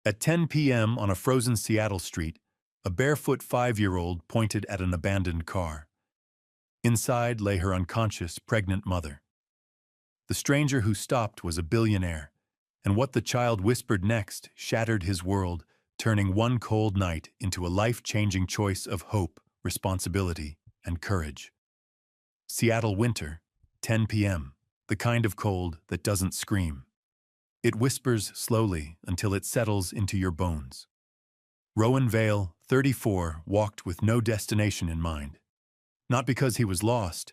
At 10 p.m. on a frozen Seattle street, a barefoot 5-year-old pointed at an abandoned car. Inside lay her unconscious, pregnant mother. The stranger who stopped was a billionaire, and what the child whispered next shattered his world, turning one cold night into a life-changing choice of hope, responsibility, and courage. Seattle winter, 10 p.m., the kind of cold that doesn't scream. It whispers slowly until it settles into your bones. Rowan Vale, 34, walked with no destination in mind. Not because he was lost,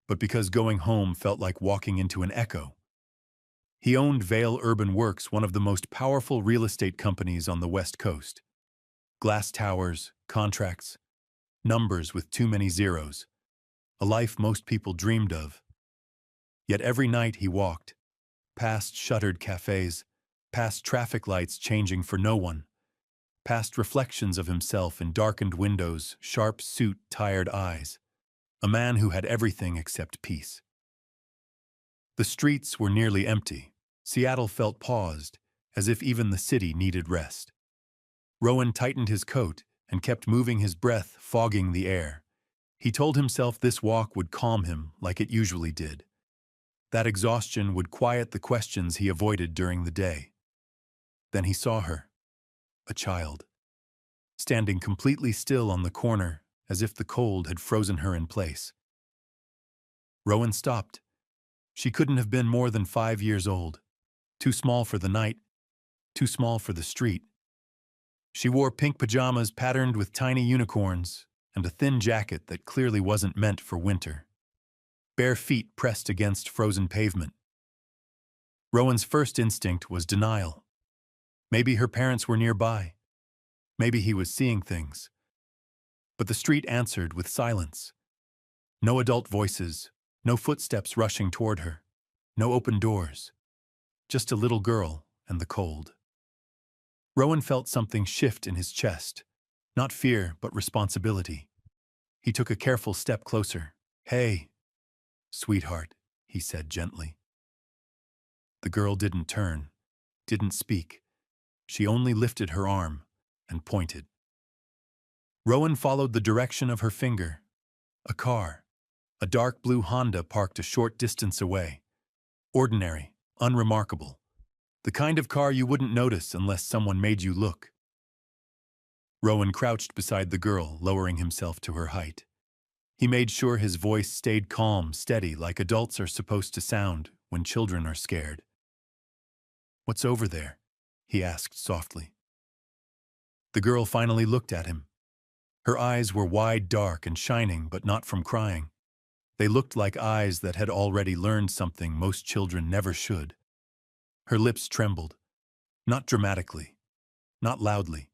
but because going home felt like walking into an echo. He owned Vale Urban Works, one of the most powerful real estate companies on the West Coast. Glass towers, contracts, numbers with too many zeros. A life most people dreamed of. Yet every night he walked, past shuttered cafes, past traffic lights changing for no one, past reflections of himself in darkened windows, sharp suit, tired eyes. A man who had everything except peace. The streets were nearly empty. Seattle felt paused, as if even the city needed rest. Rowan tightened his coat and kept moving, his breath fogging the air. He told himself this walk would calm him like it usually did. That exhaustion would quiet the questions he avoided during the day. Then he saw her, a child, standing completely still on the corner, as if the cold had frozen her in place. Rowan stopped. She couldn't have been more than 5 years old. Too small for the night, too small for the street. She wore pink pajamas patterned with tiny unicorns and a thin jacket that clearly wasn't meant for winter. Bare feet pressed against frozen pavement. Rowan's first instinct was denial. Maybe her parents were nearby. Maybe he was seeing things. But the street answered with silence. No adult voices, no footsteps rushing toward her, no open doors. Just a little girl and the cold. Rowan felt something shift in his chest. Not fear, but responsibility. He took a careful step closer. "Hey, sweetheart," he said gently. The girl didn't turn, didn't speak. She only lifted her arm and pointed. Rowan followed the direction of her finger. A car, a dark blue Honda, parked a short distance away. Ordinary, unremarkable. The kind of car you wouldn't notice unless someone made you look. Rowan crouched beside the girl, lowering himself to her height. He made sure his voice stayed calm, steady, like adults are supposed to sound when children are scared. "What's over there?" he asked softly. The girl finally looked at him. Her eyes were wide, dark, and shining, but not from crying. They looked like eyes that had already learned something most children never should. Her lips trembled. Not dramatically, not loudly,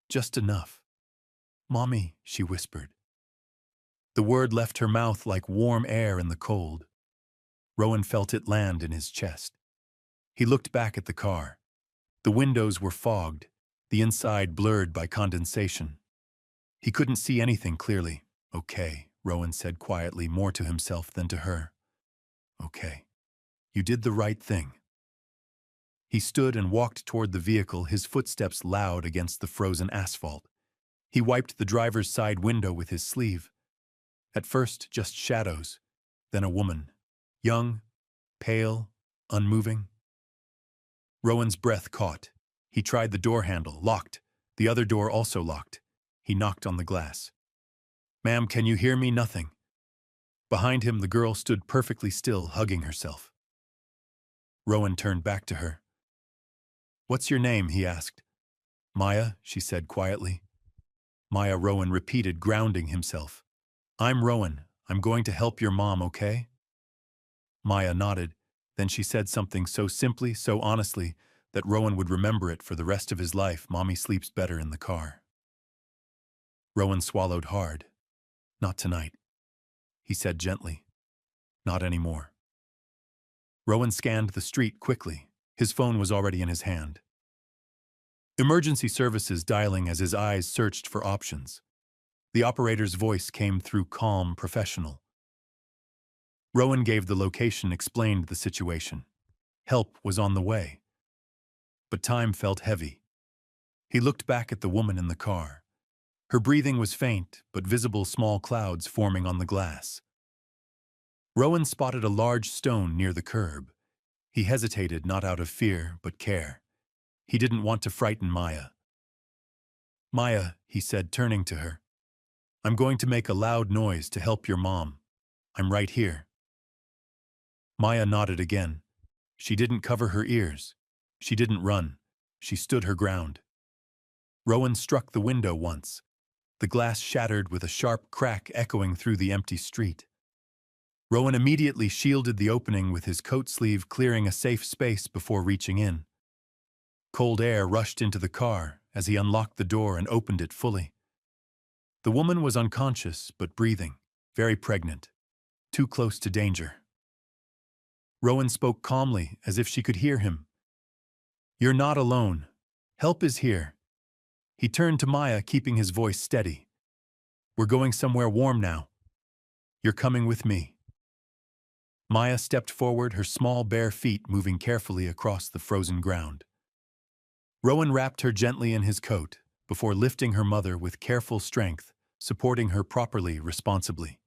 just enough. "Mommy," she whispered. The word left her mouth like warm air in the cold. Rowan felt it land in his chest. He looked back at the car. The windows were fogged, the inside blurred by condensation. He couldn't see anything clearly. "Okay," Rowan said quietly, more to himself than to her. "Okay. You did the right thing." He stood and walked toward the vehicle, his footsteps loud against the frozen asphalt. He wiped the driver's side window with his sleeve. At first, just shadows, then a woman. Young, pale, unmoving. Rowan's breath caught. He tried the door handle, locked. The other door also locked. He knocked on the glass. "Ma'am, can you hear me?" Nothing. Behind him, the girl stood perfectly still, hugging herself. Rowan turned back to her. "What's your name?" he asked. "Maya," she said quietly. "Maya," Rowan repeated, grounding himself. "I'm Rowan. I'm going to help your mom, okay?" Maya nodded. Then she said something so simply, so honestly, that Rowan would remember it for the rest of his life. "Mommy sleeps better in the car." Rowan swallowed hard. "Not tonight," he said gently. "Not anymore." Rowan scanned the street quickly. His phone was already in his hand. Emergency services dialing as his eyes searched for options. The operator's voice came through, calm, professional. Rowan gave the location, explained the situation. Help was on the way. But time felt heavy. He looked back at the woman in the car. Her breathing was faint, but visible small clouds forming on the glass. Rowan spotted a large stone near the curb. He hesitated not out of fear, but care. He didn't want to frighten Maya. "Maya," he said, turning to her, "I'm going to make a loud noise to help your mom. I'm right here." Maya nodded again. She didn't cover her ears. She didn't run. She stood her ground. Rowan struck the window once. The glass shattered with a sharp crack echoing through the empty street. Rowan immediately shielded the opening with his coat sleeve, clearing a safe space before reaching in. Cold air rushed into the car as he unlocked the door and opened it fully. The woman was unconscious but breathing, very pregnant, too close to danger. Rowan spoke calmly, as if she could hear him. "You're not alone. Help is here." He turned to Maya, keeping his voice steady. "We're going somewhere warm now. You're coming with me." Maya stepped forward, her small bare feet moving carefully across the frozen ground. Rowan wrapped her gently in his coat, before lifting her mother with careful strength, supporting her properly, responsibly.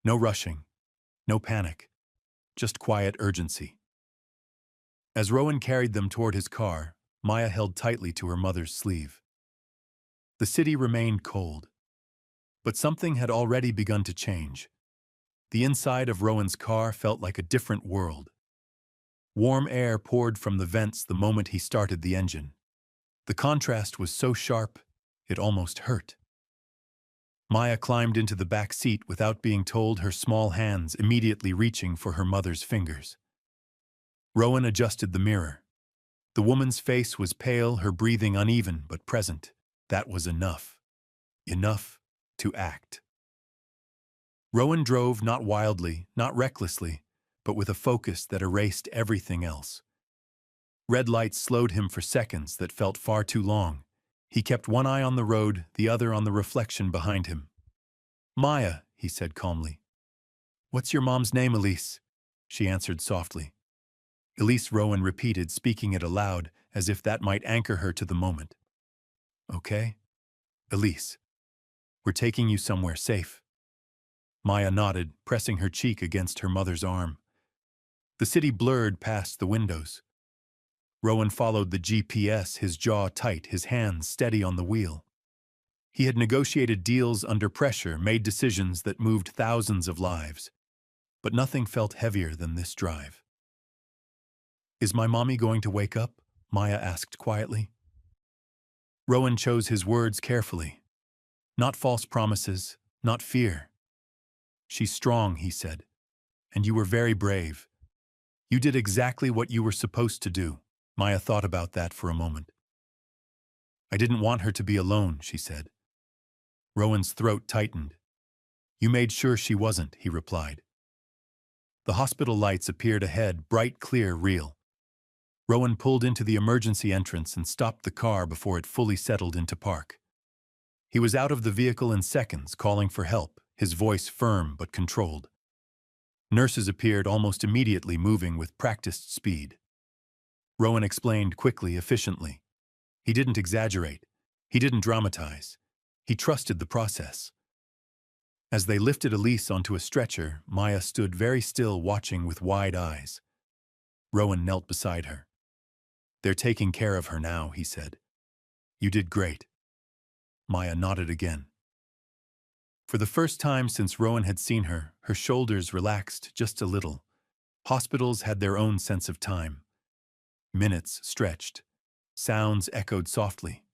No rushing, no panic, just quiet urgency. As Rowan carried them toward his car, Maya held tightly to her mother's sleeve. The city remained cold, but something had already begun to change. The inside of Rowan's car felt like a different world. Warm air poured from the vents the moment he started the engine. The contrast was so sharp, it almost hurt. Maya climbed into the back seat without being told, her small hands immediately reaching for her mother's fingers. Rowan adjusted the mirror. The woman's face was pale, her breathing uneven but present. That was enough. Enough to act. Rowan drove not wildly, not recklessly, but with a focus that erased everything else. Red lights slowed him for seconds that felt far too long. He kept one eye on the road, the other on the reflection behind him. "Maya," he said calmly. "What's your mom's name, Elise?" She answered softly. Elise, Rowan repeated, speaking it aloud, as if that might anchor her to the moment. "Okay? Elise, we're taking you somewhere safe." Maya nodded, pressing her cheek against her mother's arm. The city blurred past the windows. Rowan followed the GPS, his jaw tight, his hands steady on the wheel. He had negotiated deals under pressure, made decisions that moved thousands of lives. But nothing felt heavier than this drive. "Is my mommy going to wake up?" Maya asked quietly. Rowan chose his words carefully. Not false promises, not fear. "She's strong," he said, "and you were very brave. You did exactly what you were supposed to do." Maya thought about that for a moment. "I didn't want her to be alone," she said. Rowan's throat tightened. "You made sure she wasn't," he replied. The hospital lights appeared ahead, bright, clear, real. Rowan pulled into the emergency entrance and stopped the car before it fully settled into park. He was out of the vehicle in seconds, calling for help, his voice firm but controlled. Nurses appeared almost immediately, moving with practiced speed. Rowan explained quickly, efficiently. He didn't exaggerate. He didn't dramatize. He trusted the process. As they lifted Elise onto a stretcher, Maya stood very still, watching with wide eyes. Rowan knelt beside her. "They're taking care of her now," he said. "You did great." Maya nodded again. For the first time since Rowan had seen her, her shoulders relaxed just a little. Hospitals had their own sense of time. Minutes stretched. Sounds echoed softly.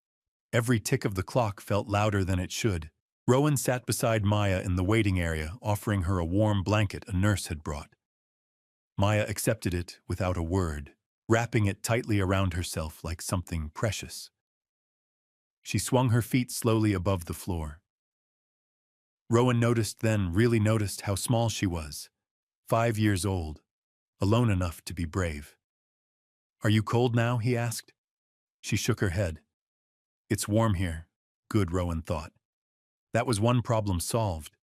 Every tick of the clock felt louder than it should. Rowan sat beside Maya in the waiting area, offering her a warm blanket a nurse had brought. Maya accepted it without a word, wrapping it tightly around herself like something precious. She swung her feet slowly above the floor. Rowan noticed then, really noticed, how small she was. 5 years old, alone enough to be brave. "Are you cold now?" he asked. She shook her head. "It's warm here." Good, Rowan thought. That was one problem solved.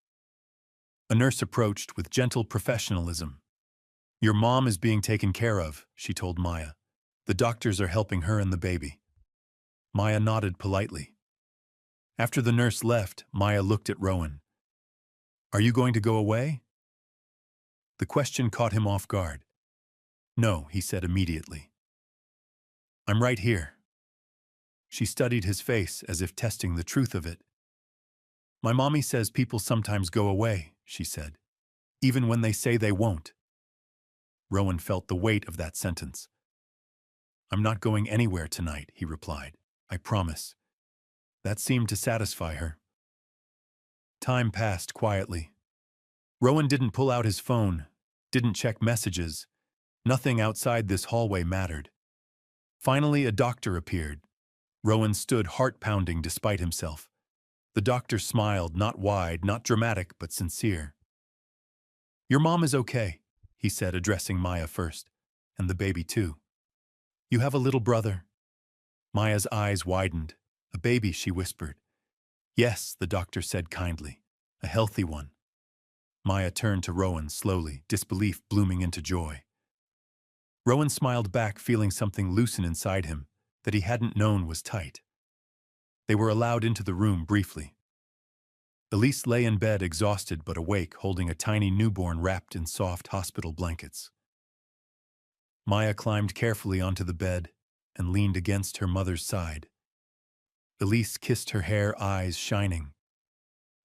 A nurse approached with gentle professionalism. "Your mom is being taken care of," she told Maya. "The doctors are helping her and the baby." Maya nodded politely. After the nurse left, Maya looked at Rowan. Are you going to go away? The question caught him off guard. No, he said immediately. I'm right here. She studied his face as if testing the truth of it. My mommy says people sometimes go away, she said, even when they say they won't. Rowan felt the weight of that sentence. I'm not going anywhere tonight, he replied. I promise. That seemed to satisfy her. Time passed quietly. Rowan didn't pull out his phone, didn't check messages. Nothing outside this hallway mattered. Finally, a doctor appeared. Rowan stood heart-pounding despite himself. The doctor smiled, not wide, not dramatic, but sincere. Your mom is okay, he said, addressing Maya first, and the baby too. You have a little brother? Maya's eyes widened. A baby, she whispered. Yes, the doctor said kindly. A healthy one. Maya turned to Rowan slowly, disbelief blooming into joy. Rowan smiled back, feeling something loosen inside him that he hadn't known was tight. They were allowed into the room briefly. Elise lay in bed, exhausted but awake, holding a tiny newborn wrapped in soft hospital blankets. Maya climbed carefully onto the bed and leaned against her mother's side. Elise kissed her hair, eyes shining.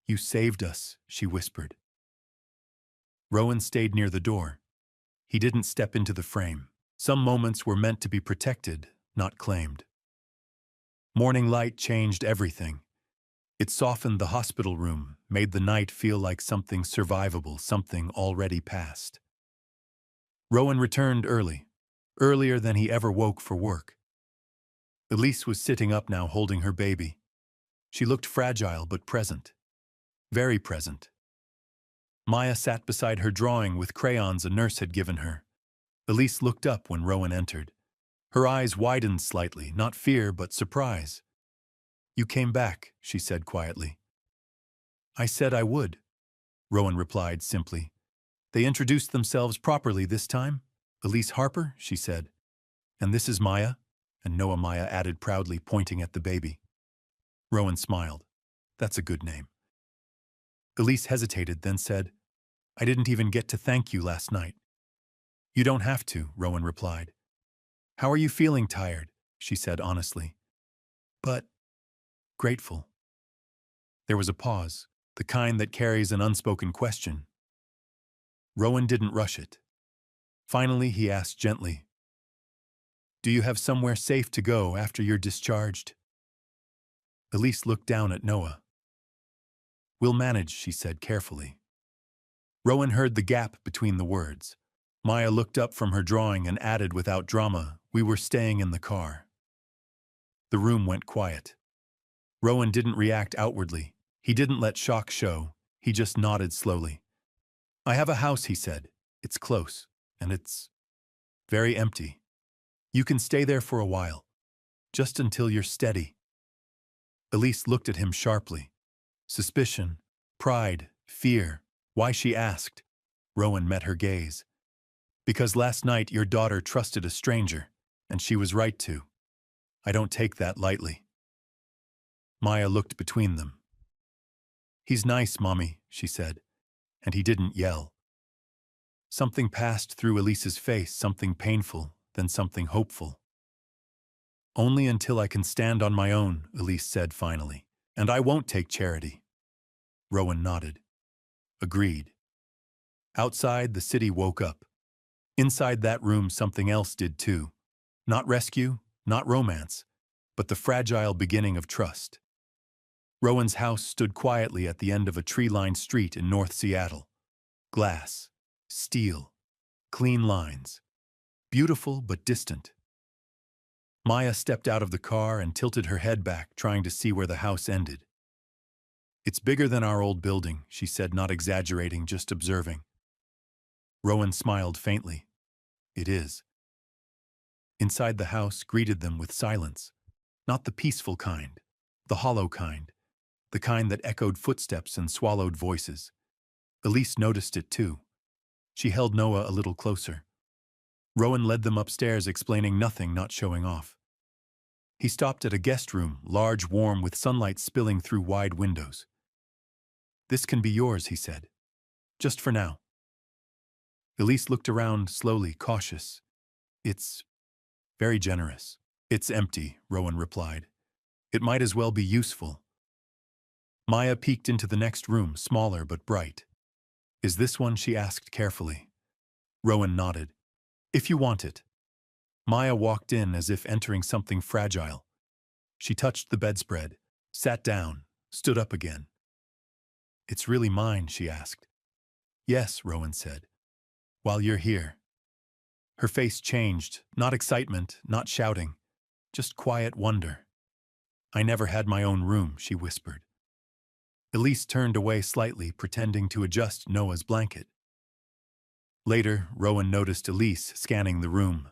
You saved us, she whispered. Rowan stayed near the door. He didn't step into the frame. Some moments were meant to be protected, not claimed. Morning light changed everything. It softened the hospital room, made the night feel like something survivable, something already past. Rowan returned early, earlier than he ever woke for work. Elise was sitting up now, holding her baby. She looked fragile but present. Very present. Maya sat beside her, drawing with crayons a nurse had given her. Elise looked up when Rowan entered. Her eyes widened slightly, not fear but surprise. You came back, she said quietly. I said I would, Rowan replied simply. They introduced themselves properly this time. Elise Harper, she said. And this is Maya, and Noah, Maya added proudly, pointing at the baby. Rowan smiled. That's a good name. Elise hesitated, then said, I didn't even get to thank you last night. You don't have to, Rowan replied. How are you feeling? Tired, she said honestly. But grateful. There was a pause, the kind that carries an unspoken question. Rowan didn't rush it. Finally, he asked gently, Do you have somewhere safe to go after you're discharged? Elise looked down at Noah. We'll manage, she said carefully. Rowan heard the gap between the words. Maya looked up from her drawing and added without drama, We were staying in the car. The room went quiet. Rowan didn't react outwardly. He didn't let shock show. He just nodded slowly. I have a house, he said. It's close, and it's very empty. You can stay there for a while, just until you're steady. Elise looked at him sharply. Suspicion, pride, fear. Why, she asked. Rowan met her gaze. Because last night your daughter trusted a stranger, and she was right to. I don't take that lightly. Maya looked between them. He's nice, Mommy, she said, and he didn't yell. Something passed through Elise's face, something painful, then something hopeful. Only until I can stand on my own, Elise said finally, and I won't take charity. Rowan nodded. Agreed. Outside, the city woke up. Inside that room, something else did too. Not rescue, not romance, but the fragile beginning of trust. Rowan's house stood quietly at the end of a tree-lined street in North Seattle. Glass, steel, clean lines. Beautiful but distant. Maya stepped out of the car and tilted her head back, trying to see where the house ended. It's bigger than our old building, she said, not exaggerating, just observing. Rowan smiled faintly. It is. Inside the house greeted them with silence. Not the peaceful kind, the hollow kind, the kind that echoed footsteps and swallowed voices. Elise noticed it too. She held Noah a little closer. Rowan led them upstairs, explaining nothing, not showing off. He stopped at a guest room, large, warm, with sunlight spilling through wide windows. "This can be yours," he said. "Just for now." Elise looked around, slowly, cautious. "It's very generous." "It's empty," Rowan replied. "It might as well be useful." Maya peeked into the next room, smaller but bright. "Is this one?" she asked carefully. Rowan nodded. "If you want it." Maya walked in as if entering something fragile. She touched the bedspread, sat down, stood up again. "It's really mine?" she asked. "Yes," Rowan said. "While you're here." Her face changed, not excitement, not shouting, just quiet wonder. "I never had my own room," she whispered. Elise turned away slightly, pretending to adjust Noah's blanket. Later, Rowan noticed Elise scanning the room.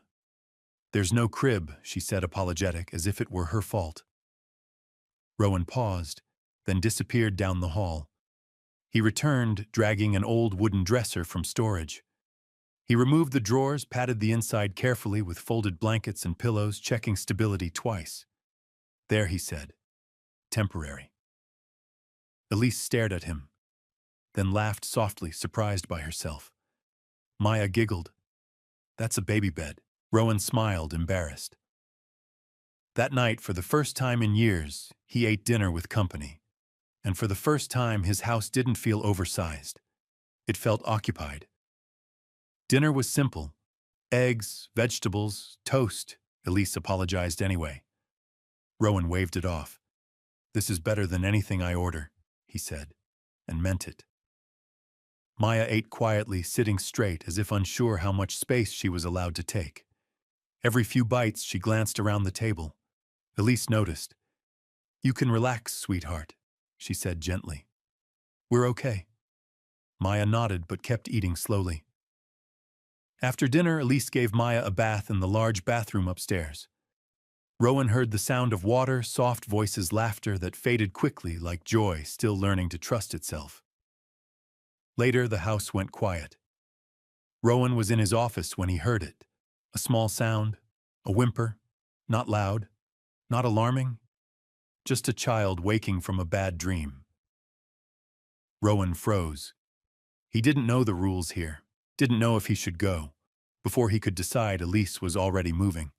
"There's no crib," she said, apologetic, as if it were her fault. Rowan paused, then disappeared down the hall. He returned, dragging an old wooden dresser from storage. He removed the drawers, patted the inside carefully with folded blankets and pillows, checking stability twice. "There," he said. "Temporary." Elise stared at him, then laughed softly, surprised by herself. Maya giggled. "That's a baby bed." Rowan smiled, embarrassed. That night, for the first time in years, he ate dinner with company. And for the first time, his house didn't feel oversized. It felt occupied. Dinner was simple. Eggs, vegetables, toast. Elise apologized anyway. Rowan waved it off. "This is better than anything I order," he said, and meant it. Maya ate quietly, sitting straight, as if unsure how much space she was allowed to take. Every few bites, she glanced around the table. Elise noticed. "You can relax, sweetheart," she said gently. "We're okay." Maya nodded but kept eating slowly. After dinner, Elise gave Maya a bath in the large bathroom upstairs. Rowan heard the sound of water, soft voices, laughter that faded quickly like joy still learning to trust itself. Later, the house went quiet. Rowan was in his office when he heard it. A small sound, a whimper, not loud, not alarming, just a child waking from a bad dream. Rowan froze. He didn't know the rules here, didn't know if he should go. Before he could decide, Elise was already moving.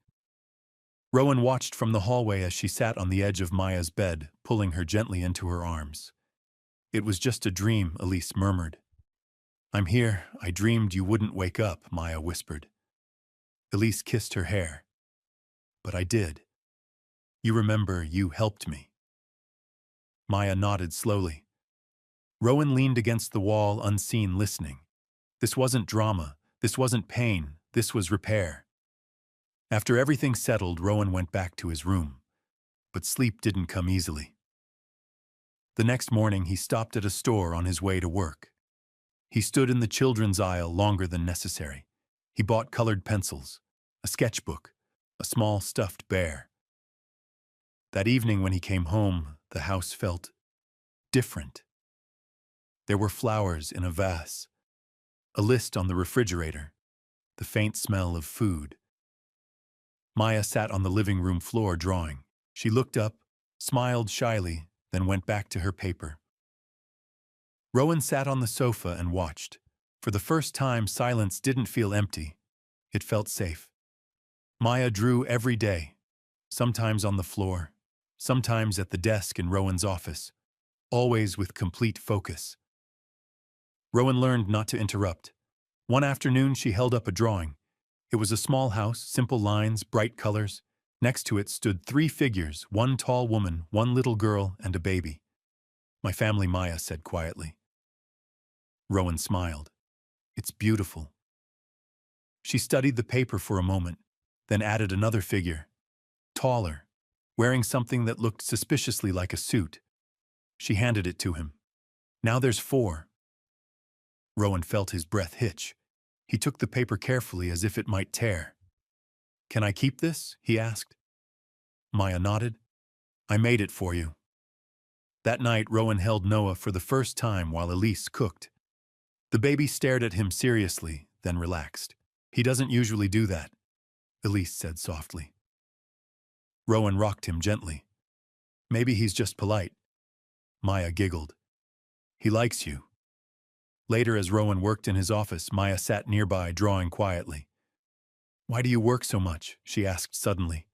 Rowan watched from the hallway as she sat on the edge of Maya's bed, pulling her gently into her arms. "It was just a dream," Elise murmured. "I'm here. I dreamed you wouldn't wake up," Maya whispered. Elise kissed her hair. "But I did. You remember, you helped me." Maya nodded slowly. Rowan leaned against the wall, unseen, listening. This wasn't drama. This wasn't pain. This was repair. After everything settled, Rowan went back to his room. But sleep didn't come easily. The next morning, he stopped at a store on his way to work. He stood in the children's aisle longer than necessary. He bought colored pencils, a sketchbook, a small stuffed bear. That evening when he came home, the house felt different. There were flowers in a vase, a list on the refrigerator, the faint smell of food. Maya sat on the living room floor drawing. She looked up, smiled shyly, then went back to her paper. Rowan sat on the sofa and watched. For the first time, silence didn't feel empty. It felt safe. Maya drew every day, sometimes on the floor, sometimes at the desk in Rowan's office, always with complete focus. Rowan learned not to interrupt. One afternoon, she held up a drawing. It was a small house, simple lines, bright colors. Next to it stood 3 figures, one tall woman, one little girl, and a baby. "My family," Maya said quietly. Rowan smiled. "It's beautiful." She studied the paper for a moment, then added another figure, taller, wearing something that looked suspiciously like a suit. She handed it to him. "Now there's 4. Rowan felt his breath hitch. He took the paper carefully as if it might tear. "Can I keep this?" he asked. Maya nodded. "I made it for you." That night, Rowan held Noah for the first time while Elise cooked. The baby stared at him seriously, then relaxed. "He doesn't usually do that," Elise said softly. Rowan rocked him gently. Maybe he's just polite. Maya giggled. He likes you. Later, as Rowan worked in his office, Maya sat nearby, drawing quietly. Why do you work so much? She asked suddenly.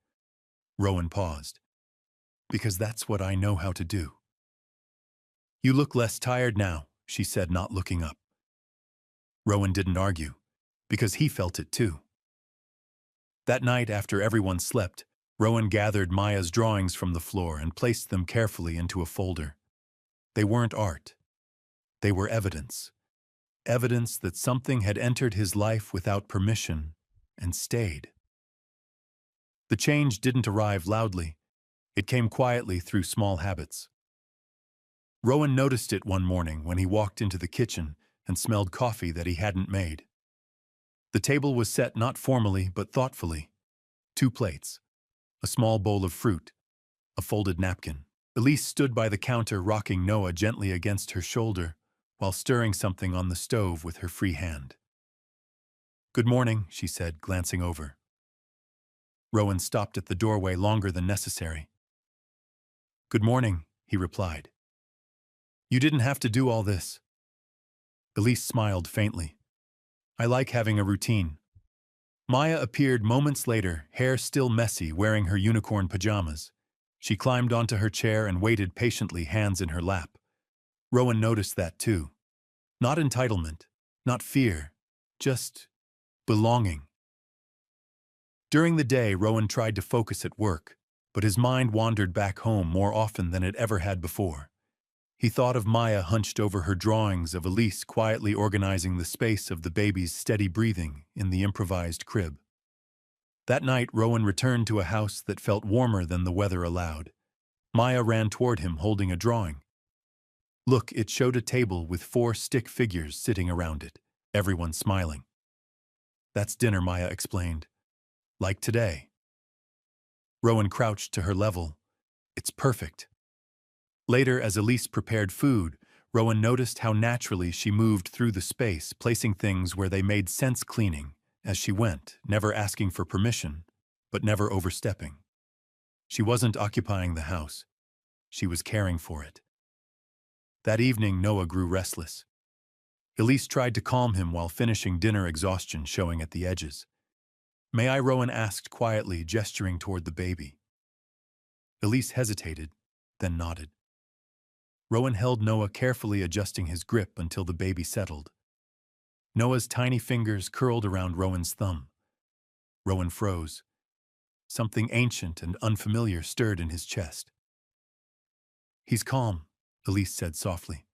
Rowan paused. Because that's what I know how to do. You look less tired now, she said, not looking up. Rowan didn't argue, because he felt it too. That night, after everyone slept, Rowan gathered Maya's drawings from the floor and placed them carefully into a folder. They weren't art. They were evidence. Evidence that something had entered his life without permission and stayed. The change didn't arrive loudly. It came quietly through small habits. Rowan noticed it one morning when he walked into the kitchen and smelled coffee that he hadn't made. The table was set not formally but thoughtfully. 2 plates, a small bowl of fruit, a folded napkin. Elise stood by the counter, rocking Noah gently against her shoulder while stirring something on the stove with her free hand. Good morning, she said, glancing over. Rowan stopped at the doorway longer than necessary. Good morning, he replied. You didn't have to do all this. Elise smiled faintly. I like having a routine. Maya appeared moments later, hair still messy, wearing her unicorn pajamas. She climbed onto her chair and waited patiently, hands in her lap. Rowan noticed that too. Not entitlement, not fear, just belonging. During the day, Rowan tried to focus at work, but his mind wandered back home more often than it ever had before. He thought of Maya hunched over her drawings, of Elise quietly organizing the space, of the baby's steady breathing in the improvised crib. That night, Rowan returned to a house that felt warmer than the weather allowed. Maya ran toward him, holding a drawing. Look, it showed a table with 4 stick figures sitting around it, everyone smiling. That's dinner, Maya explained. Like today. Rowan crouched to her level. It's perfect. Later, as Elise prepared food, Rowan noticed how naturally she moved through the space, placing things where they made sense, cleaning as she went, never asking for permission, but never overstepping. She wasn't occupying the house. She was caring for it. That evening, Noah grew restless. Elise tried to calm him while finishing dinner, exhaustion showing at the edges. May I? Rowan asked quietly, gesturing toward the baby. Elise hesitated, then nodded. Rowan held Noah, carefully adjusting his grip until the baby settled. Noah's tiny fingers curled around Rowan's thumb. Rowan froze. Something ancient and unfamiliar stirred in his chest. He's calm, Elise said softly.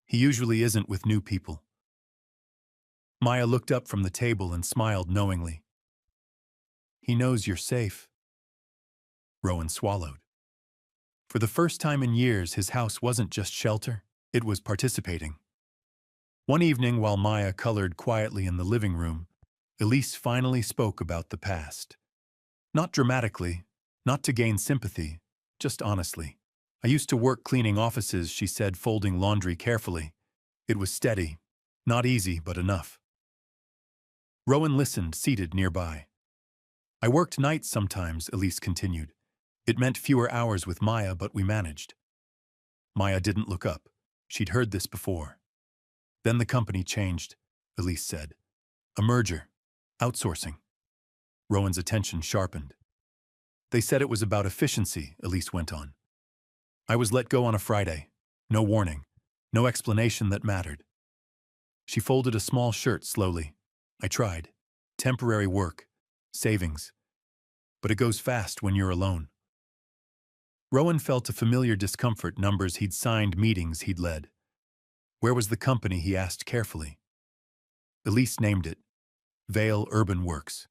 He usually isn't with new people. Maya looked up from the table and smiled knowingly. He knows you're safe. Rowan swallowed. For the first time in years, his house wasn't just shelter, it was participating. One evening, while Maya colored quietly in the living room, Elise finally spoke about the past. Not dramatically, not to gain sympathy, just honestly. I used to work cleaning offices, she said, folding laundry carefully. It was steady, not easy, but enough. Rowan listened, seated nearby. I worked nights sometimes, Elise continued. It meant fewer hours with Maya, but we managed. Maya didn't look up. She'd heard this before. Then the company changed, Elise said. A merger. Outsourcing. Rowan's attention sharpened. They said it was about efficiency, Elise went on. I was let go on a Friday. No warning. No explanation that mattered. She folded a small shirt slowly. I tried. Temporary work. Savings. But it goes fast when you're alone. Rowan felt a familiar discomfort, numbers he'd signed, meetings he'd led. Where was the company, he asked carefully. Elise named it. Vale Urban Works.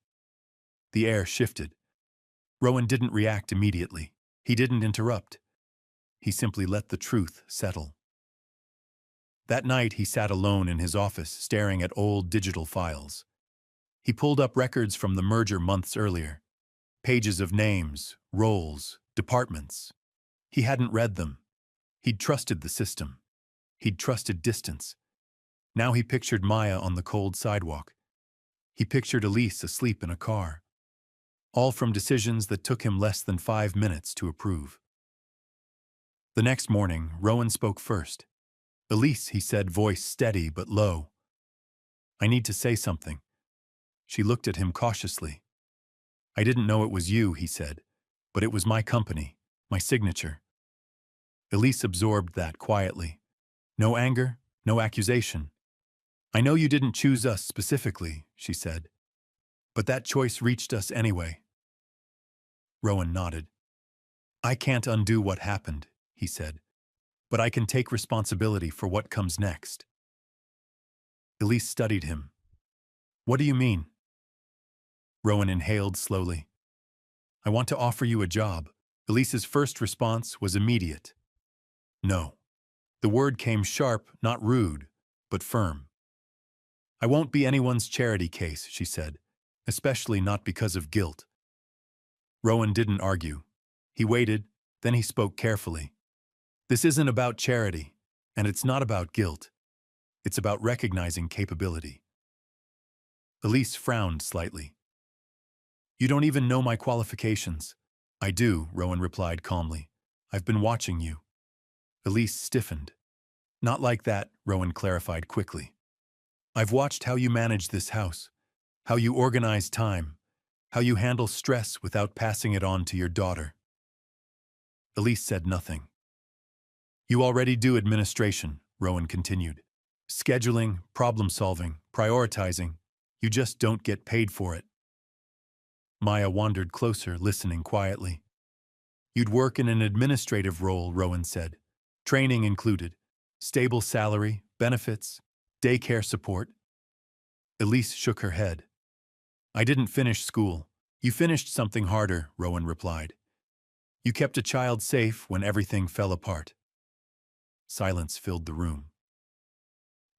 The air shifted. Rowan didn't react immediately. He didn't interrupt. He simply let the truth settle. That night, he sat alone in his office, staring at old digital files. He pulled up records from the merger months earlier. Pages of names, roles, departments. He hadn't read them. He'd trusted the system. He'd trusted distance. Now he pictured Maya on the cold sidewalk. He pictured Elise asleep in a car. all from decisions that took him less than 5 minutes to approve. The next morning, Rowan spoke first. "Elise," he said, voice steady but low. "I need to say something." She looked at him cautiously. "I didn't know it was you," he said, "but it was my company, my signature." Elise absorbed that quietly. No anger, no accusation. "I know you didn't choose us specifically," she said, "but that choice reached us anyway." Rowan nodded. "I can't undo what happened," he said, "but I can take responsibility for what comes next." Elise studied him. "What do you mean?" Rowan inhaled slowly. "I want to offer you a job." Elise's first response was immediate. "No." The word came sharp, not rude, but firm. "I won't be anyone's charity case," she said, "especially not because of guilt." Rowan didn't argue. He waited, then he spoke carefully. "This isn't about charity, and it's not about guilt. It's about recognizing capability." Elise frowned slightly. "You don't even know my qualifications." "I do," Rowan replied calmly. "I've been watching you." Elise stiffened. "Not like that," Rowan clarified quickly. "I've watched how you manage this house, how you organize time, how you handle stress without passing it on to your daughter." Elise said nothing. "You already do administration," Rowan continued. "Scheduling, problem-solving, prioritizing. You just don't get paid for it." Maya wandered closer, listening quietly. "You'd work in an administrative role," Rowan said. "Training included. Stable salary, benefits, daycare support." Elise shook her head. "I didn't finish school." "You finished something harder," Rowan replied. "You kept a child safe when everything fell apart." Silence filled the room.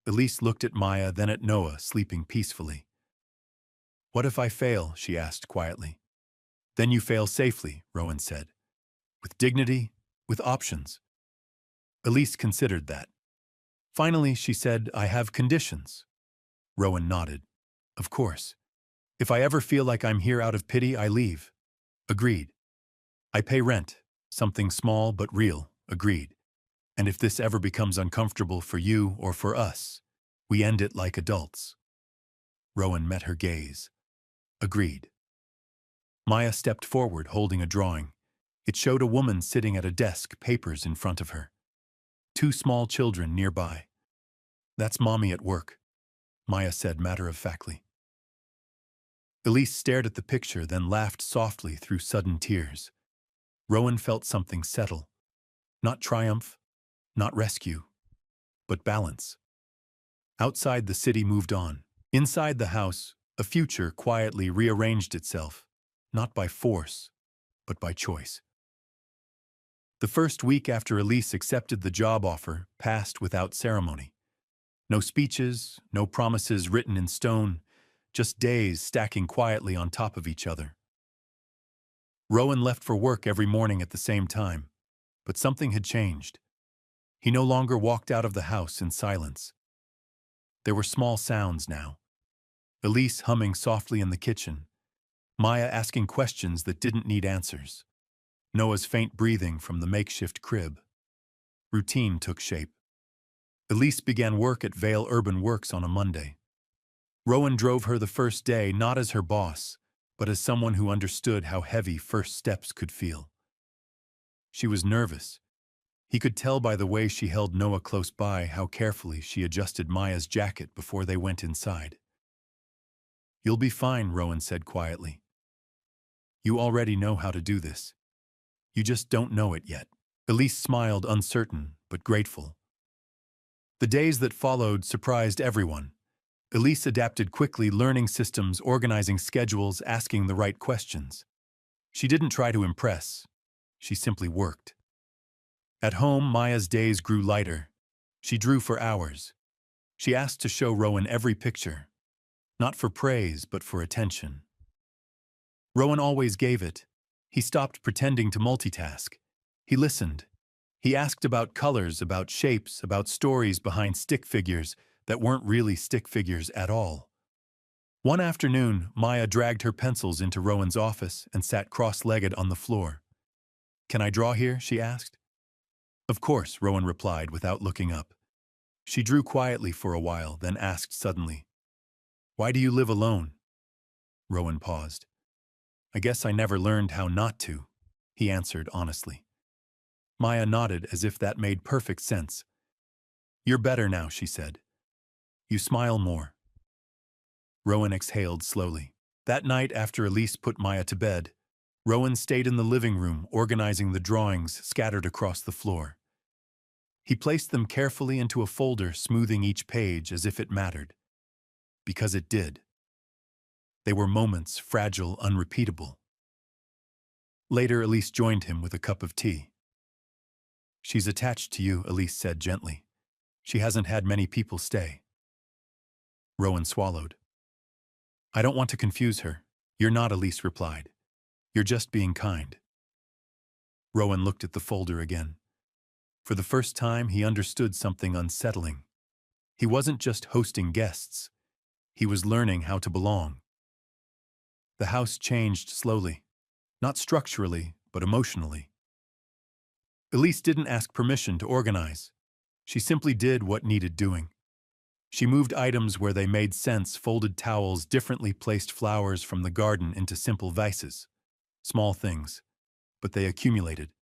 Elise looked at Maya, then at Noah, sleeping peacefully. "What if I fail?" she asked quietly. "Then you fail safely," Rowan said. "With dignity, with options." Elise considered that. Finally, she said, "I have conditions." Rowan nodded. "Of course. If I ever feel like I'm here out of pity, I leave." "Agreed." "I pay rent, something small but real." "Agreed." "And if this ever becomes uncomfortable for you or for us, we end it like adults." Rowan met her gaze. "Agreed." Maya stepped forward, holding a drawing. It showed a woman sitting at a desk, papers in front of her. 2 small children nearby. "That's Mommy at work," Maya said matter-of-factly. Elise stared at the picture, then laughed softly through sudden tears. Rowan felt something settle. Not triumph, not rescue, but balance. Outside, the city moved on. Inside the house, a future quietly rearranged itself, not by force, but by choice. The first week after Elise accepted the job offer passed without ceremony. No speeches, no promises written in stone, just days stacking quietly on top of each other. Rowan left for work every morning at the same time, but something had changed. He no longer walked out of the house in silence. There were small sounds now. Elise humming softly in the kitchen, Maya asking questions that didn't need answers, Noah's faint breathing from the makeshift crib. Routine took shape. Elise began work at Vale Urban Works on a Monday. Rowan drove her the first day not as her boss, but as someone who understood how heavy first steps could feel. She was nervous. He could tell by the way she held Noah close by how carefully she adjusted Maya's jacket before they went inside. "You'll be fine," Rowan said quietly. "You already know how to do this. You just don't know it yet." Elise smiled, uncertain but grateful. The days that followed surprised everyone. Elise adapted quickly, learning systems, organizing schedules, asking the right questions. She didn't try to impress. She simply worked. At home, Maya's days grew lighter. She drew for hours. She asked to show Rowan every picture, not for praise, but for attention. Rowan always gave it. He stopped pretending to multitask. He listened. He asked about colors, about shapes, about stories behind stick figures that weren't really stick figures at all. One afternoon, Maya dragged her pencils into Rowan's office and sat cross-legged on the floor. "Can I draw here?" she asked. "Of course," Rowan replied without looking up. She drew quietly for a while, then asked suddenly, "Why do you live alone?" Rowan paused. "I guess I never learned how not to," he answered honestly. Maya nodded as if that made perfect sense. "You're better now," she said. "You smile more." Rowan exhaled slowly. That night, after Elise put Maya to bed, Rowan stayed in the living room organizing the drawings scattered across the floor. He placed them carefully into a folder, smoothing each page as if it mattered. Because it did. They were moments, fragile, unrepeatable. Later, Elise joined him with a cup of tea. "She's attached to you," Elise said gently. "She hasn't had many people stay." Rowan swallowed. "I don't want to confuse her." "You're not," Elise replied. "You're just being kind." Rowan looked at the folder again. For the first time, he understood something unsettling. He wasn't just hosting guests. He was learning how to belong. The house changed slowly. Not structurally, but emotionally. Elise didn't ask permission to organize. She simply did what needed doing. She moved items where they made sense, folded towels, differently placed flowers from the garden into simple vases. Small things, but they accumulated.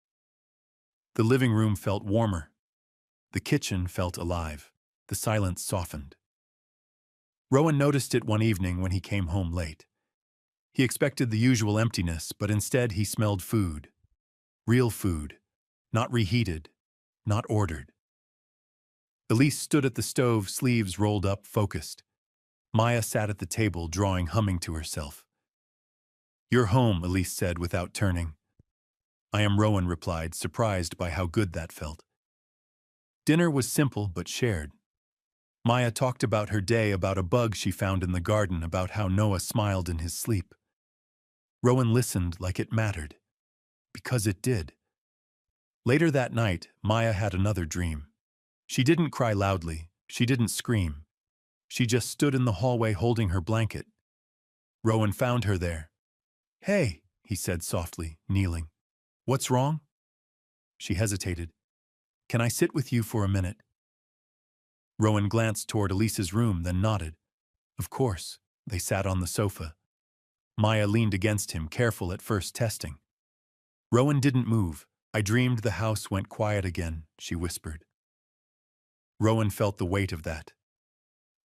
The living room felt warmer. The kitchen felt alive. The silence softened. Rowan noticed it one evening when he came home late. He expected the usual emptiness, but instead he smelled food. Real food. Not reheated. Not ordered. Elise stood at the stove, sleeves rolled up, focused. Maya sat at the table, drawing, humming to herself. "You're home," Elise said without turning. "I am," Rowan replied, surprised by how good that felt. Dinner was simple but shared. Maya talked about her day, about a bug she found in the garden, about how Noah smiled in his sleep. Rowan listened like it mattered. Because it did. Later that night, Maya had another dream. She didn't cry loudly. She didn't scream. She just stood in the hallway holding her blanket. Rowan found her there. "Hey," he said softly, kneeling. "What's wrong?" She hesitated. "Can I sit with you for a minute?" Rowan glanced toward Elise's room, then nodded. Of course. They sat on the sofa. Maya leaned against him, careful at first, testing. Rowan didn't move. "I dreamed the house went quiet again," she whispered. Rowan felt the weight of that.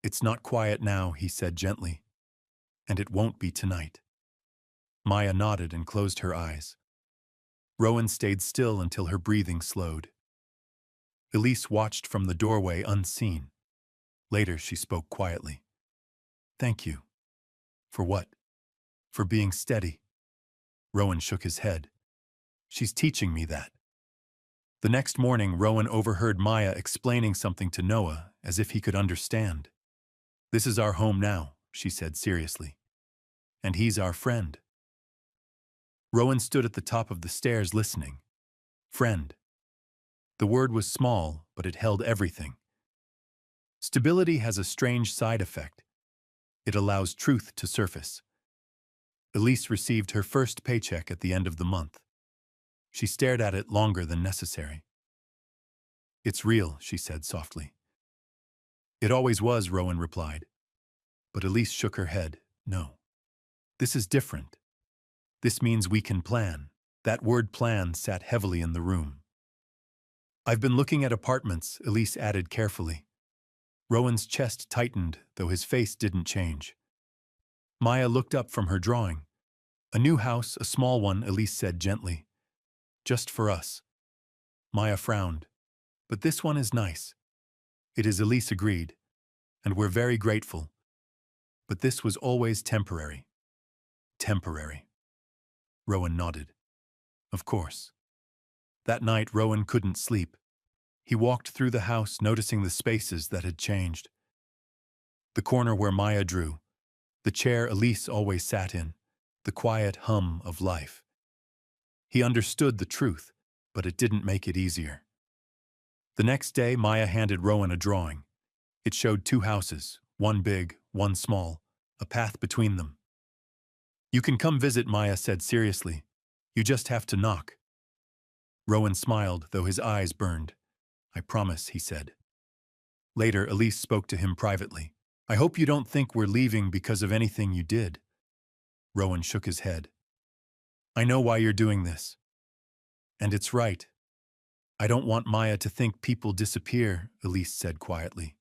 "It's not quiet now," he said gently. "And it won't be tonight." Maya nodded and closed her eyes. Rowan stayed still until her breathing slowed. Elise watched from the doorway unseen. Later she spoke quietly. "Thank you." "For what?" "For being steady." Rowan shook his head. "She's teaching me that." The next morning, Rowan overheard Maya explaining something to Noah as if he could understand. "This is our home now," she said seriously. "And he's our friend." Rowan stood at the top of the stairs listening. Friend. The word was small, but it held everything. Stability has a strange side effect. It allows truth to surface. Elise received her first paycheck at the end of the month. She stared at it longer than necessary. "It's real," she said softly. "It always was," Rowan replied. But Elise shook her head. "No. This is different. This means we can plan." That word plan sat heavily in the room. "I've been looking at apartments," Elise added carefully. Rowan's chest tightened, though his face didn't change. Maya looked up from her drawing. "A new house, a small one," Elise said gently. "Just for us." Maya frowned. "But this one is nice." "It is," Elise agreed. "And we're very grateful. But this was always temporary." "Temporary." Rowan nodded. "Of course." That night, Rowan couldn't sleep. He walked through the house, noticing the spaces that had changed. The corner where Maya drew. The chair Elise always sat in. The quiet hum of life. He understood the truth, but it didn't make it easier. The next day, Maya handed Rowan a drawing. It showed two houses, one big, one small. a path between them. You can come visit, Maya said seriously. You just have to knock. Rowan smiled, though his eyes burned. I promise, he said. Later, Elise spoke to him privately. I hope you don't think we're leaving because of anything you did. Rowan shook his head. I know why you're doing this. And it's right. I don't want Maya to think people disappear, Elise said quietly.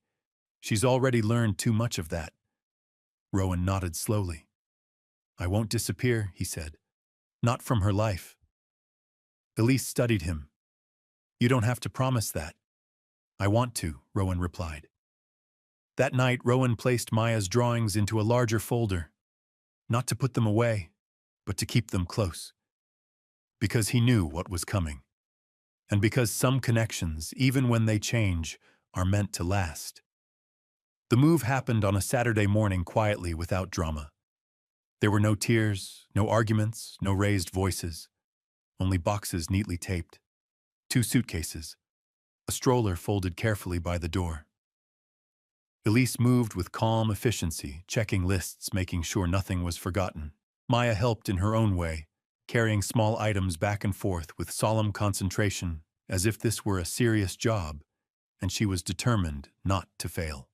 She's already learned too much of that. Rowan nodded slowly. I won't disappear, he said. Not from her life. Elise studied him. You don't have to promise that. I want to, Rowan replied. That night, Rowan placed Maya's drawings into a larger folder, not to put them away, but to keep them close. Because he knew what was coming. And because some connections, even when they change, are meant to last. The move happened on a Saturday morning quietly without drama. There were no tears, no arguments, no raised voices. Only boxes neatly taped. 2 suitcases. A stroller folded carefully by the door. Elise moved with calm efficiency, checking lists, making sure nothing was forgotten. Maya helped in her own way, carrying small items back and forth with solemn concentration, as if this were a serious job, and she was determined not to fail.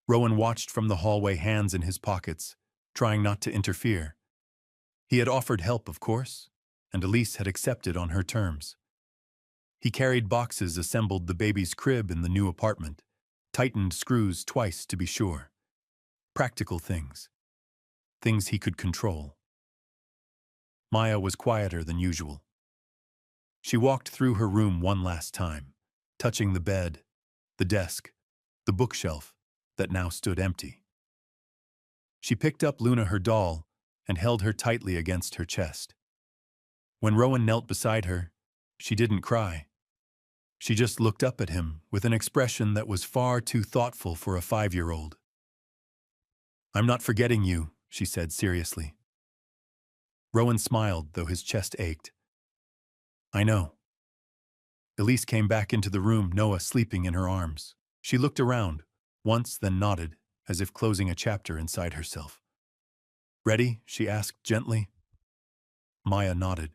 Rowan watched from the hallway, hands in his pockets, trying not to interfere. He had offered help, of course, and Elise had accepted on her terms. He carried boxes, assembled the baby's crib in the new apartment, tightened screws twice to be sure. Practical things. Things he could control. Maya was quieter than usual. She walked through her room one last time, touching the bed, the desk, the bookshelf that now stood empty. She picked up Luna, her doll, and held her tightly against her chest. When Rowan knelt beside her, she didn't cry. She just looked up at him with an expression that was far too thoughtful for a 5-year-old. I'm not forgetting you, she said seriously. Rowan smiled, though his chest ached. I know. Elise came back into the room, Noah sleeping in her arms. She looked around, once, then nodded, as if closing a chapter inside herself. Ready? She asked gently. Maya nodded.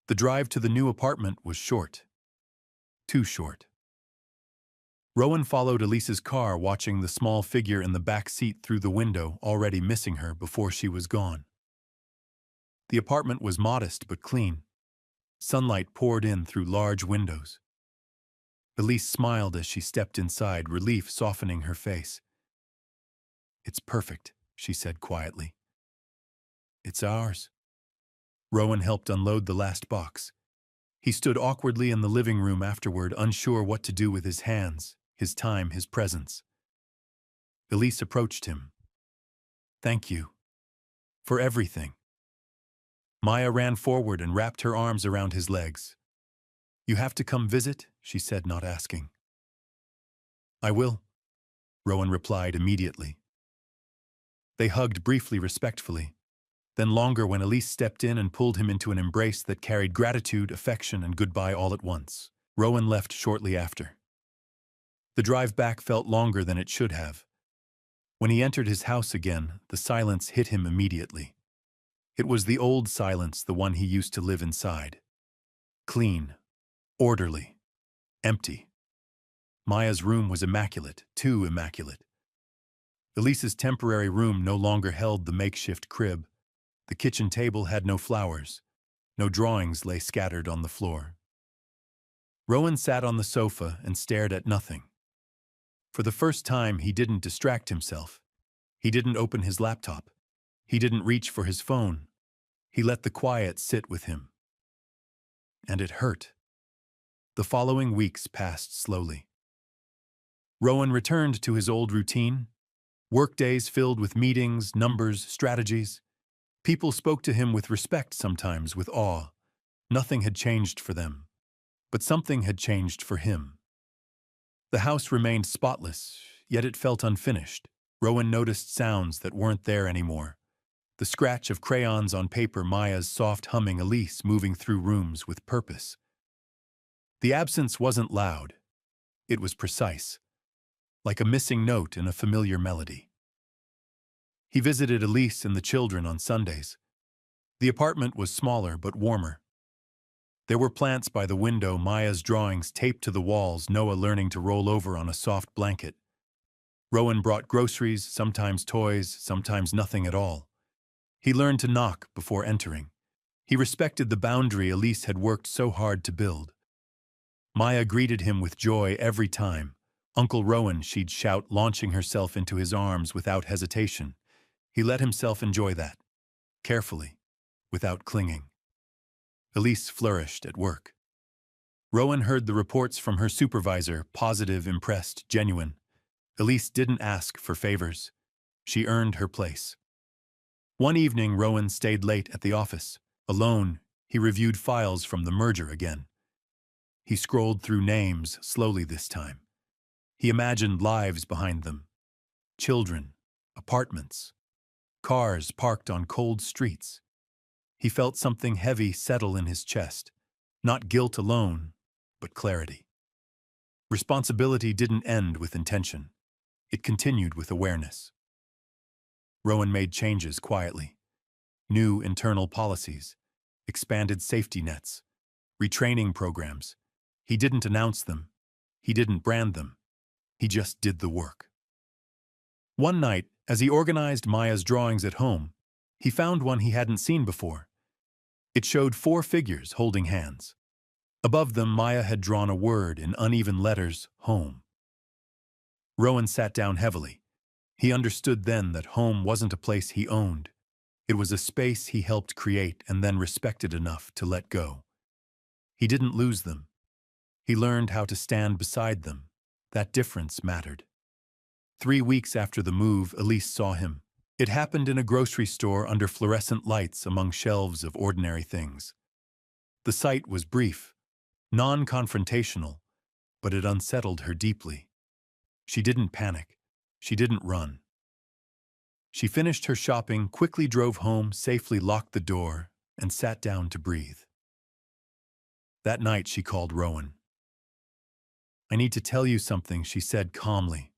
The drive to the new apartment was short. Too short. Rowan followed Elise's car, watching the small figure in the back seat through the window, already missing her before she was gone. The apartment was modest but clean. Sunlight poured in through large windows. Elise smiled as she stepped inside, relief softening her face. It's perfect, she said quietly. It's ours. Rowan helped unload the last box. He stood awkwardly in the living room afterward, unsure what to do with his hands, his time, his presence. Elise approached him. Thank you. For everything. Maya ran forward and wrapped her arms around his legs. You have to come visit, she said, not asking. I will, Rowan replied immediately. They hugged briefly, respectfully, then longer when Elise stepped in and pulled him into an embrace that carried gratitude, affection, and goodbye all at once. Rowan left shortly after. The drive back felt longer than it should have. When he entered his house again, the silence hit him immediately. It was the old silence, the one he used to live inside. Clean, orderly, empty. Maya's room was immaculate, too immaculate. Elise's temporary room no longer held the makeshift crib. The kitchen table had no flowers. No drawings lay scattered on the floor. Rowan sat on the sofa and stared at nothing. For the first time, he didn't distract himself. He didn't open his laptop. He didn't reach for his phone. He let the quiet sit with him. And it hurt. The following weeks passed slowly. Rowan returned to his old routine. Workdays filled with meetings, numbers, strategies. People spoke to him with respect, sometimes with awe. Nothing had changed for them. But something had changed for him. The house remained spotless, yet it felt unfinished. Rowan noticed sounds that weren't there anymore. The scratch of crayons on paper, Maya's soft humming, Elise moving through rooms with purpose. The absence wasn't loud. It was precise, like a missing note in a familiar melody. He visited Elise and the children on Sundays. The apartment was smaller but warmer. There were plants by the window, Maya's drawings taped to the walls, Noah learning to roll over on a soft blanket. Rowan brought groceries, sometimes toys, sometimes nothing at all. He learned to knock before entering. He respected the boundary Elise had worked so hard to build. Maya greeted him with joy every time. Uncle Rowan, she'd shout, launching herself into his arms without hesitation. He let himself enjoy that, carefully, without clinging. Elise flourished at work. Rowan heard the reports from her supervisor, positive, impressed, genuine. Elise didn't ask for favors. She earned her place. One evening, Rowan stayed late at the office. Alone, he reviewed files from the merger again. He scrolled through names, slowly this time. He imagined lives behind them. Children, apartments, cars parked on cold streets. He felt something heavy settle in his chest. Not guilt alone, but clarity. Responsibility didn't end with intention. It continued with awareness. Rowan made changes quietly. New internal policies, expanded safety nets, retraining programs. He didn't announce them. He didn't brand them. He just did the work. One night, as he organized Maya's drawings at home, he found one he hadn't seen before. It showed 4 figures holding hands. Above them, Maya had drawn a word in uneven letters, home. Rowan sat down heavily. He understood then that home wasn't a place he owned. It was a space he helped create and then respected enough to let go. He didn't lose them. He learned how to stand beside them. That difference mattered. 3 weeks after the move, Elise saw him. It happened in a grocery store under fluorescent lights among shelves of ordinary things. The sight was brief, non-confrontational, but it unsettled her deeply. She didn't panic. She didn't run. She finished her shopping, quickly drove home, safely locked the door, and sat down to breathe. That night she called Rowan. "I need to tell you something," she said calmly.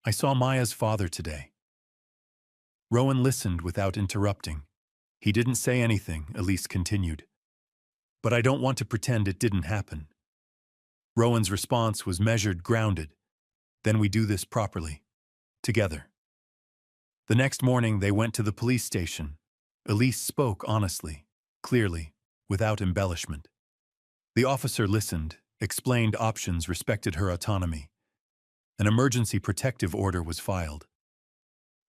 "I saw Maya's father today." Rowan listened without interrupting. He didn't say anything, Elise continued. "But I don't want to pretend it didn't happen." Rowan's response was measured, grounded. "Then we do this properly. Together." The next morning they went to the police station. Elise spoke honestly, clearly, without embellishment. The officer listened, explained options, respected her autonomy. An emergency protective order was filed.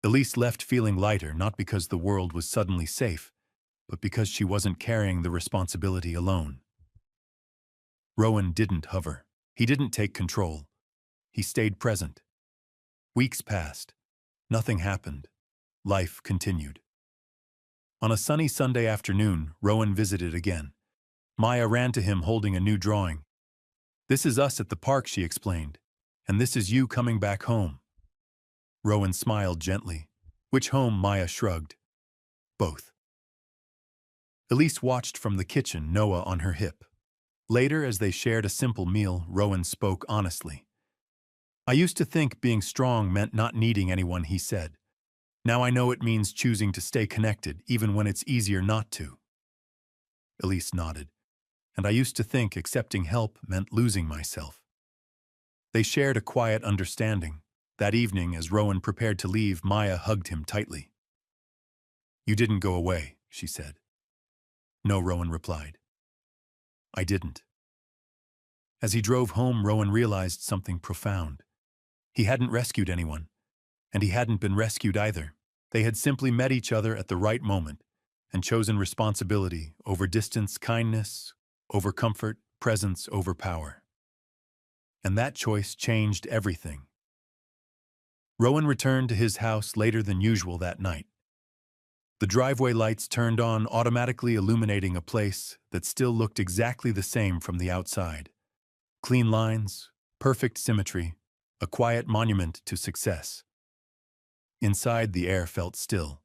Elise left feeling lighter, not because the world was suddenly safe, but because she wasn't carrying the responsibility alone. Rowan didn't hover. He didn't take control. He stayed present. Weeks passed. Nothing happened. Life continued. On a sunny Sunday afternoon, Rowan visited again. Maya ran to him holding a new drawing. "This is us at the park," she explained, "and this is you coming back home." Rowan smiled gently. "Which home?" Maya shrugged. "Both." Elise watched from the kitchen, Noah on her hip. Later, as they shared a simple meal, Rowan spoke honestly. "I used to think being strong meant not needing anyone," he said. "Now I know it means choosing to stay connected, even when it's easier not to." Elise nodded. "And I used to think accepting help meant losing myself." They shared a quiet understanding. That evening, as Rowan prepared to leave, Maya hugged him tightly. "You didn't go away," she said. "No," Rowan replied. "I didn't." As he drove home, Rowan realized something profound. He hadn't rescued anyone, and he hadn't been rescued either. They had simply met each other at the right moment and chosen responsibility over distance, kindness over comfort, presence over power. And that choice changed everything. Rowan returned to his house later than usual that night. The driveway lights turned on, automatically illuminating a place that still looked exactly the same from the outside. Clean lines, perfect symmetry, a quiet monument to success. Inside, the air felt still,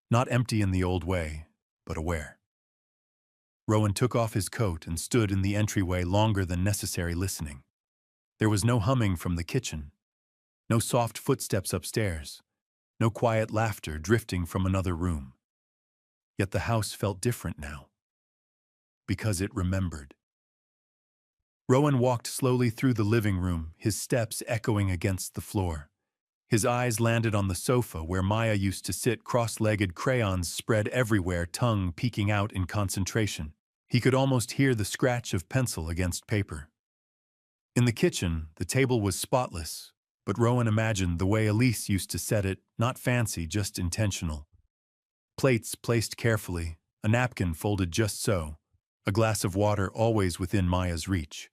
not empty in the old way, but aware. Rowan took off his coat and stood in the entryway longer than necessary, listening. There was no humming from the kitchen, no soft footsteps upstairs, no quiet laughter drifting from another room. Yet the house felt different now, because it remembered. Rowan walked slowly through the living room, his steps echoing against the floor. His eyes landed on the sofa where Maya used to sit, cross-legged, crayons spread everywhere, tongue peeking out in concentration. He could almost hear the scratch of pencil against paper. In the kitchen, the table was spotless, but Rowan imagined the way Elise used to set it, not fancy, just intentional. Plates placed carefully, a napkin folded just so, a glass of water always within Maya's reach.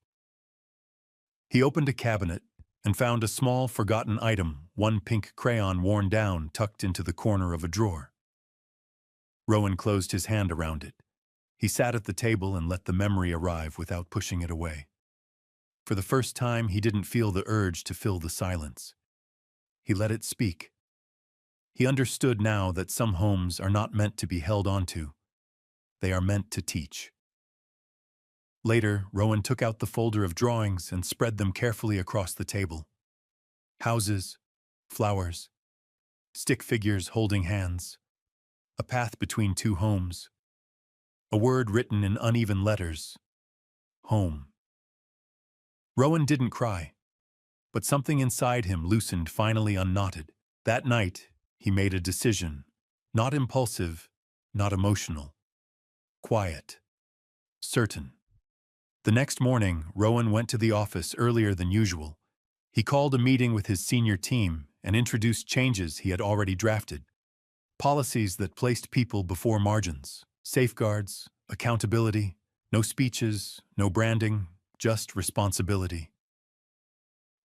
He opened a cabinet and found a small, forgotten item, one pink crayon worn down, tucked into the corner of a drawer. Rowan closed his hand around it. He sat at the table and let the memory arrive without pushing it away. For the first time, he didn't feel the urge to fill the silence. He let it speak. He understood now that some homes are not meant to be held onto. They are meant to teach. Later, Rowan took out the folder of drawings and spread them carefully across the table. Houses, flowers, stick figures holding hands, a path between two homes, a word written in uneven letters, home. Rowan didn't cry, but something inside him loosened, finally unknotted. That night, he made a decision, not impulsive, not emotional, quiet, certain. The next morning, Rowan went to the office earlier than usual. He called a meeting with his senior team and introduced changes he had already drafted. Policies that placed people before margins, safeguards, accountability, no speeches, no branding, just responsibility.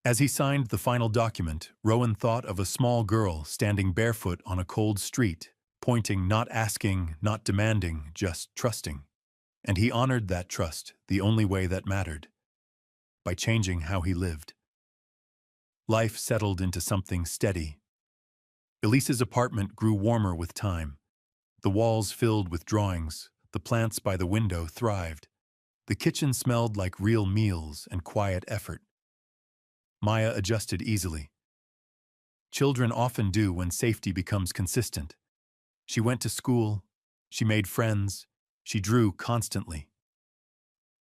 As he signed the final document, Rowan thought of a small girl standing barefoot on a cold street, pointing, not asking, not demanding, just trusting. And he honored that trust the only way that mattered, by changing how he lived. Life settled into something steady. Elise's apartment grew warmer with time. The walls filled with drawings, the plants by the window thrived. The kitchen smelled like real meals and quiet effort. Maya adjusted easily. Children often do when safety becomes consistent. She went to school, she made friends, she drew constantly.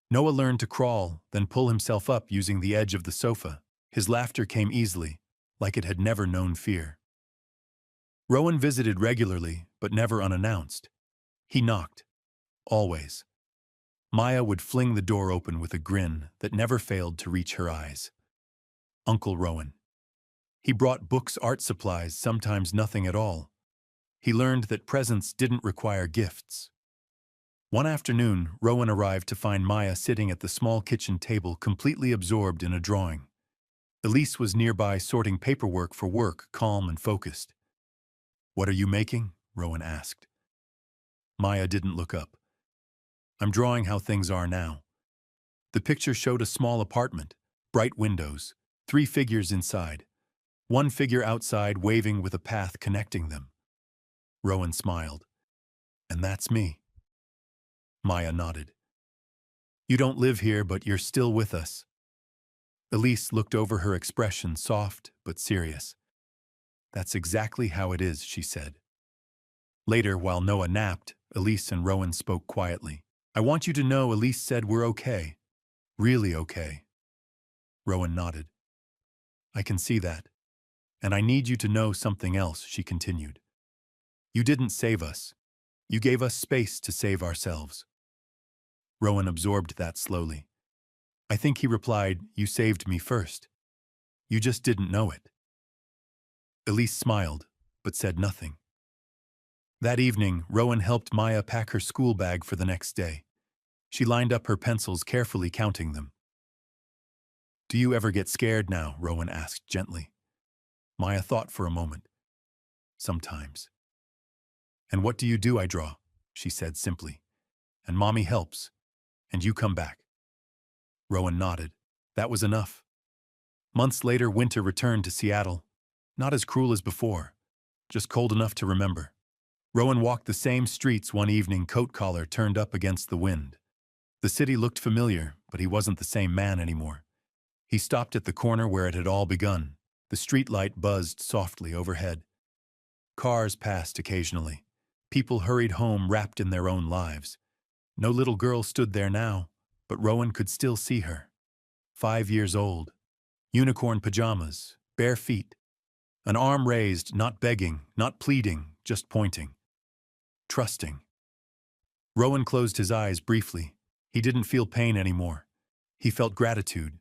Noah learned to crawl, then pull himself up using the edge of the sofa. His laughter came easily, like it had never known fear. Rowan visited regularly, but never unannounced. He knocked, always. Maya would fling the door open with a grin that never failed to reach her eyes. Uncle Rowan. He brought books, art supplies, sometimes nothing at all. He learned that presents didn't require gifts. One afternoon, Rowan arrived to find Maya sitting at the small kitchen table, completely absorbed in a drawing. Elise was nearby sorting paperwork for work, calm and focused. "What are you making?" Rowan asked. Maya didn't look up. "I'm drawing how things are now." The picture showed a small apartment, bright windows, 3 figures inside, one figure outside waving with a path connecting them. Rowan smiled. "And that's me." Maya nodded. "You don't live here, but you're still with us." Elise looked over, her expression soft but serious. "That's exactly how it is," she said. Later, while Noah napped, Elise and Rowan spoke quietly. "I want you to know," Elise said, "we're okay. Really okay." Rowan nodded. "I can see that. And I need you to know something else," she continued. "You didn't save us. You gave us space to save ourselves." Rowan absorbed that slowly. I think he replied, "You saved me first. You just didn't know it." Elise smiled, but said nothing. That evening, Rowan helped Maya pack her school bag for the next day. She lined up her pencils, carefully counting them. "Do you ever get scared now?" Rowan asked gently. Maya thought for a moment. "Sometimes." "And what do you do?" "I draw," she said simply. "And Mommy helps. And you come back." Rowan nodded. That was enough. Months later, winter returned to Seattle. Not as cruel as before, just cold enough to remember. Rowan walked the same streets one evening, coat collar turned up against the wind. The city looked familiar, but he wasn't the same man anymore. He stopped at the corner where it had all begun. The streetlight buzzed softly overhead. Cars passed occasionally. People hurried home wrapped in their own lives. No little girl stood there now, but Rowan could still see her. 5 years old. Unicorn pajamas, bare feet. An arm raised, not begging, not pleading, just pointing. Trusting. Rowan closed his eyes briefly. He didn't feel pain anymore. He felt gratitude.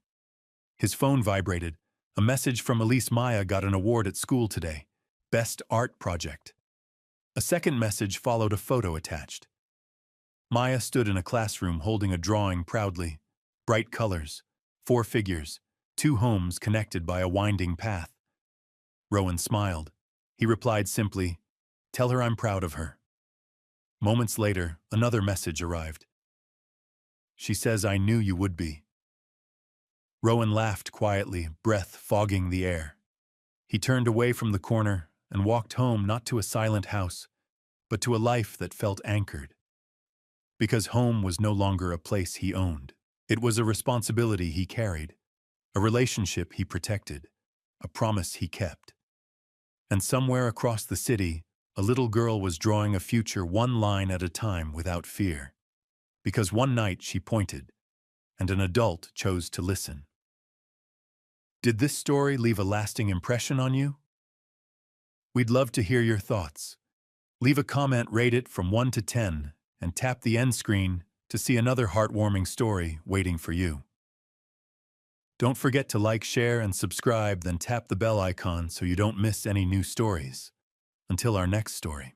His phone vibrated. A message from Elise Maya got an award at school today. Best art project. A second message followed, a photo attached. Maya stood in a classroom holding a drawing proudly. Bright colors, 4 figures, 2 homes connected by a winding path. Rowan smiled. He replied simply, "Tell her I'm proud of her." Moments later, another message arrived. "She says I knew you would be." Rowan laughed quietly, breath fogging the air. He turned away from the corner and walked home, not to a silent house, but to a life that felt anchored. Because home was no longer a place he owned. It was a responsibility he carried, a relationship he protected, a promise he kept. And somewhere across the city, a little girl was drawing a future one line at a time without fear. Because one night she pointed, and an adult chose to listen. Did this story leave a lasting impression on you? We'd love to hear your thoughts. Leave a comment, rate it from 1 to 10, and tap the end screen to see another heartwarming story waiting for you. Don't forget to like, share, and subscribe, then tap the bell icon so you don't miss any new stories. Until our next story.